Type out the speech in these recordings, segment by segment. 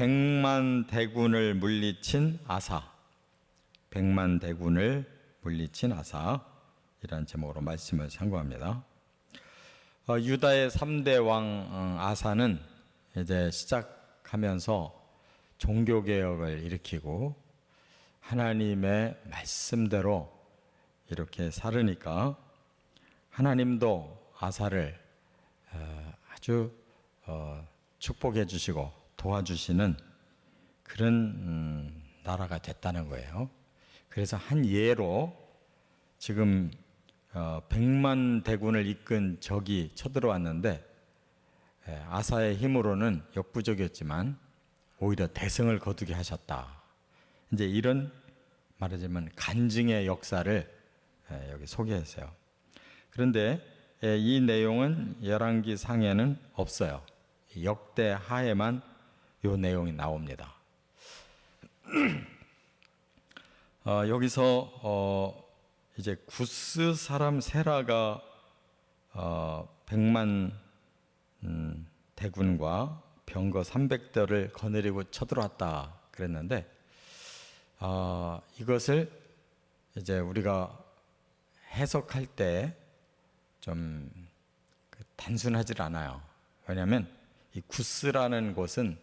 백만 대군을 물리친 아사, 백만 대군을 물리친 아사, 이라는 제목으로 말씀을 상고합니다. 유다의 3대 왕 아사는 이제 시작하면서 종교개혁을 일으키고 하나님의 말씀대로 이렇게 살으니까 하나님도 아사를 아주 축복해 주시고 도와주시는 그런 나라가 됐다는 거예요. 그래서 한 예로 지금 100만 대군을 이끈 적이 쳐들어왔는데 아사의 힘으로는 역부족이었지만 오히려 대승을 거두게 하셨다. 이제 이런 말하자면 간증의 역사를 여기 소개했어요. 그런데 이 내용은 열왕기 상에는 없어요. 역대 하에만 이 내용이 나옵니다. 여기서 이제 구스 사람 세라가 100만 대군과 병거 300대를 거느리고 쳐들어왔다 그랬는데 이것을 이제 우리가 해석할 때 좀 단순하지 않아요. 왜냐하면 이 구스라는 곳은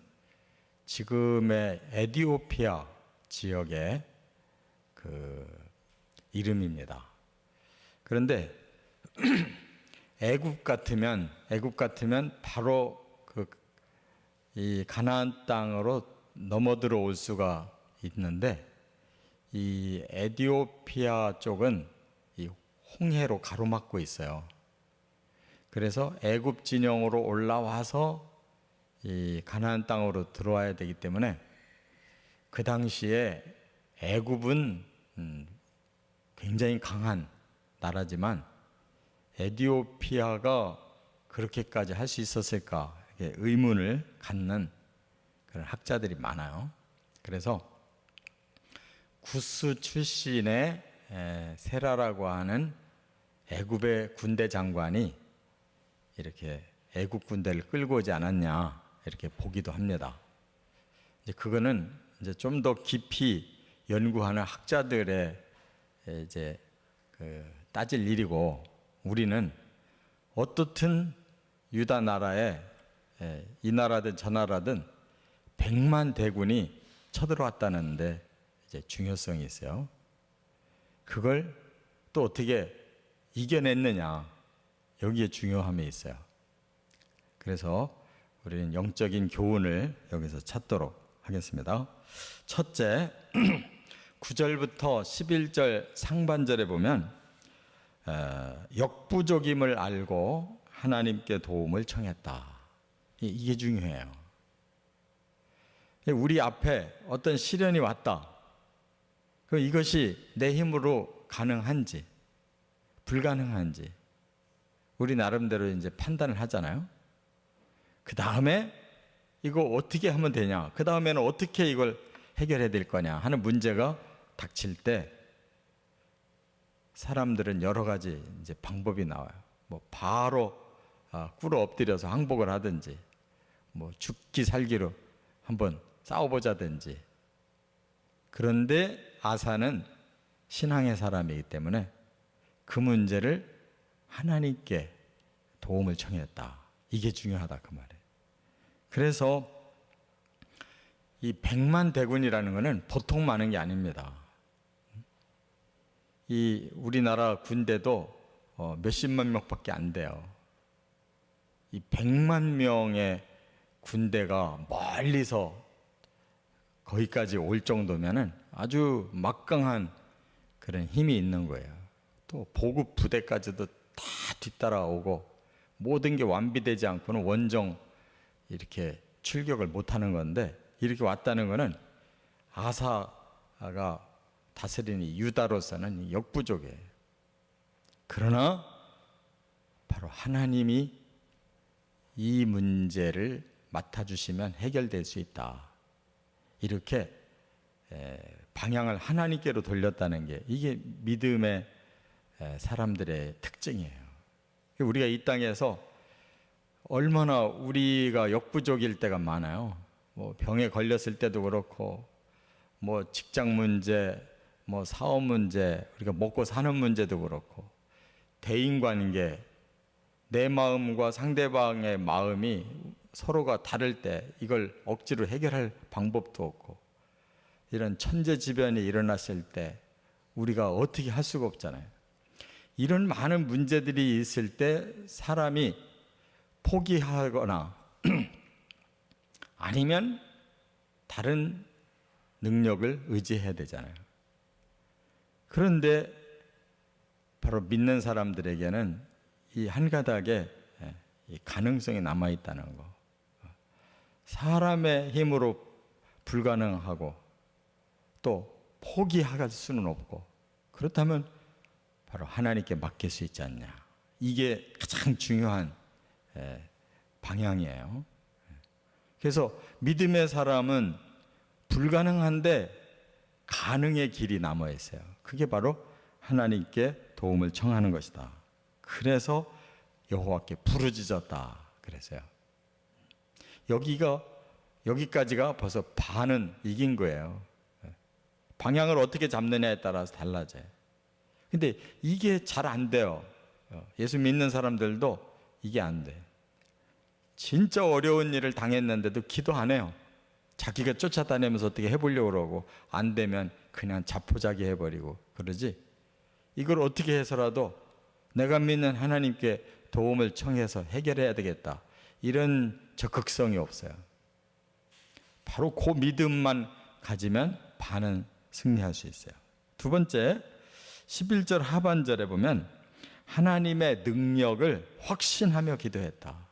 지금의 에티오피아 지역의 그 이름입니다. 그런데 애굽 같으면 바로 이 가나안 땅으로 넘어 들어올 수가 있는데 이 에티오피아 쪽은 이 홍해로 가로막고 있어요. 그래서 애굽 진영으로 올라와서 이 가나안 땅으로 들어와야 되기 때문에 그 당시에 애굽은 굉장히 강한 나라지만 에티오피아가 그렇게까지 할 수 있었을까 이렇게 의문을 갖는 그런 학자들이 많아요. 그래서 구스 출신의 세라라고 하는 애굽의 군대 장관이 이렇게 애굽 군대를 끌고 오지 않았냐 이렇게 보기도 합니다. 이제 그거는 이제 좀 더 깊이 연구하는 학자들의 이제 따질 일이고 우리는 어떻든 유다 나라에 이 나라든 저 나라든 100만 대군이 쳐들어왔다는데 이제 중요성이 있어요. 그걸 또 어떻게 이겨냈느냐 여기에 중요함이 있어요. 그래서 우리는 영적인 교훈을 여기서 찾도록 하겠습니다. 첫째, 9절부터 11절 상반절에 보면 역부족임을 알고 하나님께 도움을 청했다. 이게 중요해요. 우리 앞에 어떤 시련이 왔다. 이것이 내 힘으로 가능한지 불가능한지 우리 나름대로 이제 판단을 하잖아요. 그 다음에 이거 어떻게 하면 되냐, 그 다음에는 어떻게 이걸 해결해야 될 거냐 하는 문제가 닥칠 때 사람들은 여러 가지 이제 방법이 나와요. 뭐 바로 꿇어 엎드려서 항복을 하든지, 뭐 죽기 살기로 한번 싸워보자든지. 그런데 아사는 신앙의 사람이기 때문에 그 문제를 하나님께 도움을 청했다. 이게 중요하다 그 말이에요. 그래서 이 100만 대군이라는 것은 보통 많은 게 아닙니다. 이 우리나라 군대도 몇십만 명밖에 안 돼요. 이 100만 명의 군대가 멀리서 거기까지 올 정도면은 아주 막강한 그런 힘이 있는 거예요. 또 보급 부대까지도 다 뒤따라오고 모든 게 완비되지 않고는 원정 이렇게 출격을 못하는 건데, 이렇게 왔다는 것은 아사가 다스리는 유다로서는 역부족이에요. 그러나 바로 하나님이 이 문제를 맡아주시면 해결될 수 있다. 이렇게 방향을 하나님께로 돌렸다는 게 이게 믿음의 사람들의 특징이에요. 우리가 이 땅에서 얼마나 우리가 역부족일 때가 많아요. 뭐 병에 걸렸을 때도 그렇고, 뭐 직장 문제, 뭐 사업 문제, 우리가 먹고 사는 문제도 그렇고, 대인관계, 내 마음과 상대방의 마음이 서로가 다를 때 이걸 억지로 해결할 방법도 없고, 이런 천재지변이 일어났을 때 우리가 어떻게 할 수가 없잖아요. 이런 많은 문제들이 있을 때 사람이 포기하거나 아니면 다른 능력을 의지해야 되잖아요. 그런데 바로 믿는 사람들에게는 이 한 가닥에 이 가능성이 남아있다는 거. 사람의 힘으로 불가능하고 또 포기할 수는 없고, 그렇다면 바로 하나님께 맡길 수 있지 않냐. 이게 가장 중요한 방향이에요. 그래서 믿음의 사람은 불가능한데 가능의 길이 남아 있어요. 그게 바로 하나님께 도움을 청하는 것이다. 그래서 여호와께 부르짖었다 그랬어요. 여기까지가 벌써 반은 이긴 거예요. 방향을 어떻게 잡느냐에 따라서 달라져요. 근데 이게 잘 안 돼요. 예수 믿는 사람들도 이게 안 돼. 진짜 어려운 일을 당했는데도 기도 안 해요. 자기가 쫓아다니면서 어떻게 해보려고 그러고, 안 되면 그냥 자포자기 해버리고 그러지. 이걸 어떻게 해서라도 내가 믿는 하나님께 도움을 청해서 해결해야 되겠다, 이런 적극성이 없어요. 바로 그 믿음만 가지면 반은 승리할 수 있어요. 두 번째, 11절 하반절에 보면 하나님의 능력을 확신하며 기도했다.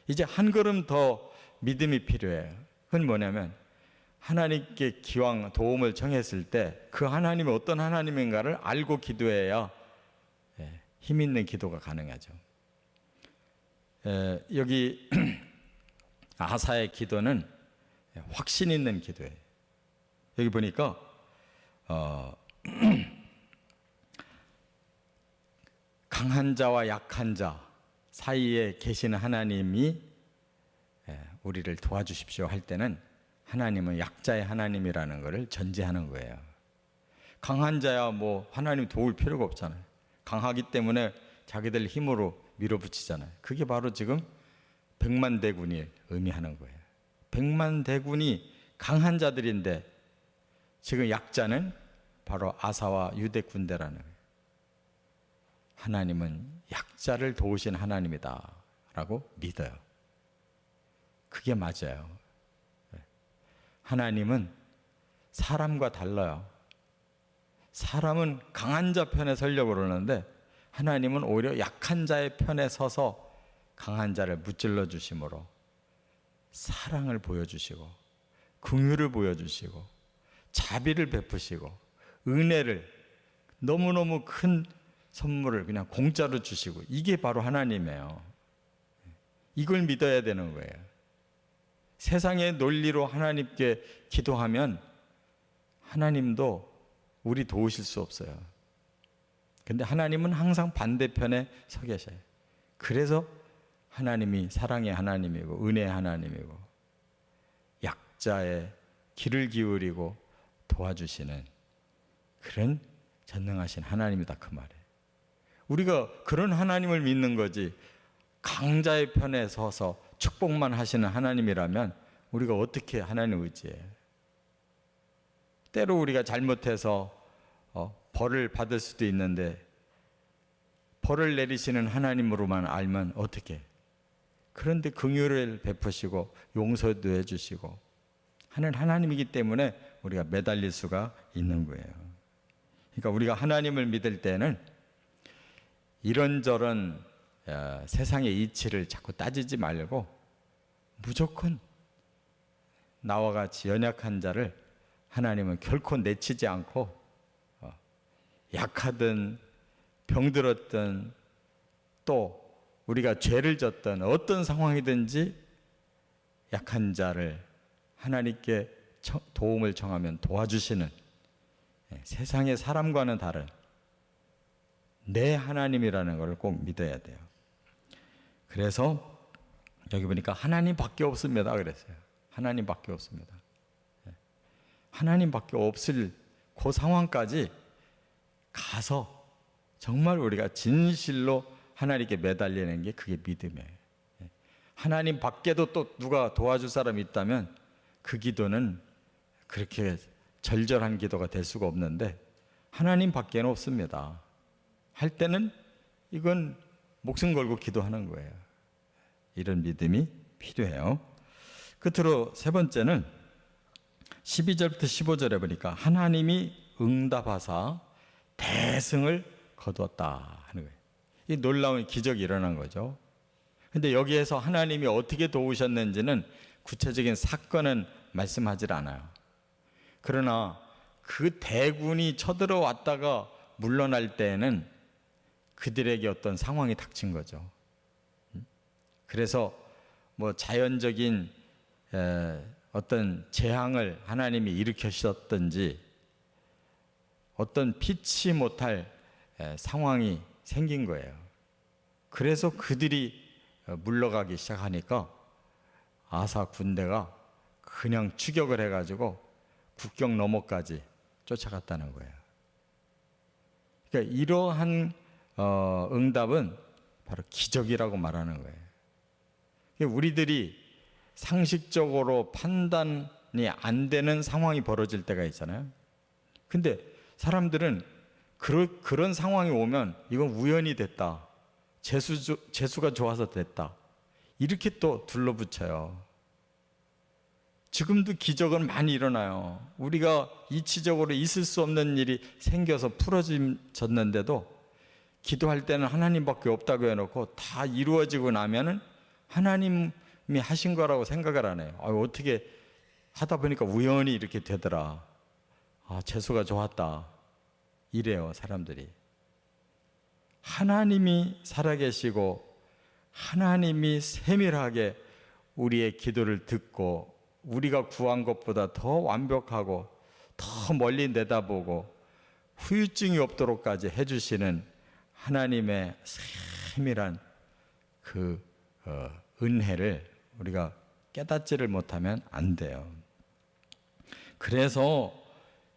이제 한 걸음 더 믿음이 필요해요. 그건 뭐냐면 하나님께 기왕 도움을 청했을 때 그 하나님이 어떤 하나님인가를 알고 기도해야 힘 있는 기도가 가능하죠. 여기 아사의 기도는 확신 있는 기도예요. 여기 보니까 강한 자와 약한 자 사이에 계시는 하나님이 우리를 도와주십시오 할 때는 하나님은 약자의 하나님이라는 것을 전제하는 거예요. 강한 자야 뭐 하나님 도울 필요가 없잖아요. 강하기 때문에 자기들 힘으로 밀어붙이잖아요. 그게 바로 지금 백만대군이 의미하는 거예요. 백만대군이 강한 자들인데 지금 약자는 바로 아사와 유대 군대라는 거예요. 하나님은 약자를 도우신 하나님이다 라고 믿어요. 그게 맞아요. 하나님은 사람과 달라요. 사람은 강한 자 편에 서려고 그러는데 하나님은 오히려 약한 자의 편에 서서 강한 자를 무찔러 주심으로 사랑을 보여주시고 긍휼을 보여주시고 자비를 베푸시고 은혜를, 너무너무 큰 선물을 그냥 공짜로 주시고, 이게 바로 하나님이에요. 이걸 믿어야 되는 거예요. 세상의 논리로 하나님께 기도하면 하나님도 우리 도우실 수 없어요. 근데 하나님은 항상 반대편에 서 계셔요. 그래서 하나님이 사랑의 하나님이고 은혜의 하나님이고 약자의 귀를 기울이고 도와주시는 그런 전능하신 하나님이다, 그 말이에요. 우리가 그런 하나님을 믿는 거지, 강자의 편에 서서 축복만 하시는 하나님이라면 우리가 어떻게 하나님을 의지해요? 때로 우리가 잘못해서 벌을 받을 수도 있는데 벌을 내리시는 하나님으로만 알면 어떻게? 그런데 긍휼을 베푸시고 용서도 해주시고 하는 하나님이기 때문에 우리가 매달릴 수가 있는 거예요. 그러니까 우리가 하나님을 믿을 때는 이런저런 세상의 이치를 자꾸 따지지 말고 무조건 나와 같이 연약한 자를 하나님은 결코 내치지 않고 약하든 병들었든 또 우리가 죄를 졌든 어떤 상황이든지 약한 자를 하나님께 도움을 청하면 도와주시는 세상의 사람과는 다른 내 하나님이라는 것을 꼭 믿어야 돼요. 그래서 여기 보니까 하나님밖에 없습니다 그랬어요. 하나님밖에 없습니다. 하나님밖에 없을 그 상황까지 가서 정말 우리가 진실로 하나님께 매달리는 게 그게 믿음이에요. 하나님 밖에도 또 누가 도와줄 사람이 있다면 그 기도는 그렇게 절절한 기도가 될 수가 없는데 하나님 밖에는 없습니다. 할 때는 이건 목숨 걸고 기도하는 거예요. 이런 믿음이 필요해요. 끝으로 세 번째는 12절부터 15절에 보니까 하나님이 응답하사 대승을 거두었다 하는 거예요. 이 놀라운 기적이 일어난 거죠. 근데 여기에서 하나님이 어떻게 도우셨는지는 구체적인 사건은 말씀하지 않아요. 그러나 그 대군이 쳐들어왔다가 물러날 때에는 그들에게 어떤 상황이 닥친 거죠. 그래서 뭐 자연적인 어떤 재앙을 하나님이 일으키셨든지 어떤 피치 못할 상황이 생긴 거예요. 그래서 그들이 물러가기 시작하니까 아사 군대가 그냥 추격을 해가지고 국경 너머까지 쫓아갔다는 거예요. 그러니까 이러한 응답은 바로 기적이라고 말하는 거예요. 우리들이 상식적으로 판단이 안 되는 상황이 벌어질 때가 있잖아요. 근데 사람들은 그런 상황이 오면 이건 우연이 됐다, 재수가 좋아서 됐다, 이렇게 또 둘러붙여요. 지금도 기적은 많이 일어나요. 우리가 이치적으로 있을 수 없는 일이 생겨서 풀어졌는데도 기도할 때는 하나님밖에 없다고 해놓고 다 이루어지고 나면은 하나님이 하신 거라고 생각을 안 해요. 어떻게 하다 보니까 우연히 이렇게 되더라. 재수가 좋았다. 이래요, 사람들이. 하나님이 살아계시고 하나님이 세밀하게 우리의 기도를 듣고 우리가 구한 것보다 더 완벽하고 더 멀리 내다보고 후유증이 없도록까지 해주시는 하나님의 세밀한 그 은혜를 우리가 깨닫지를 못하면 안 돼요. 그래서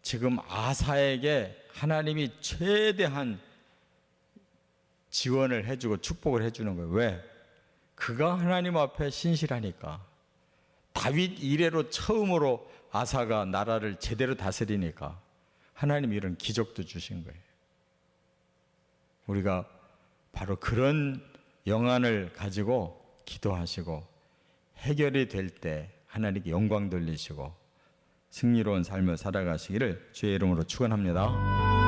지금 아사에게 하나님이 최대한 지원을 해주고 축복을 해주는 거예요. 왜? 그가 하나님 앞에 신실하니까. 다윗 이래로 처음으로 아사가 나라를 제대로 다스리니까 하나님이 이런 기적도 주신 거예요. 우리가 바로 그런 영안을 가지고 기도하시고 해결이 될 때 하나님께 영광 돌리시고 승리로운 삶을 살아가시기를 주의 이름으로 축원합니다.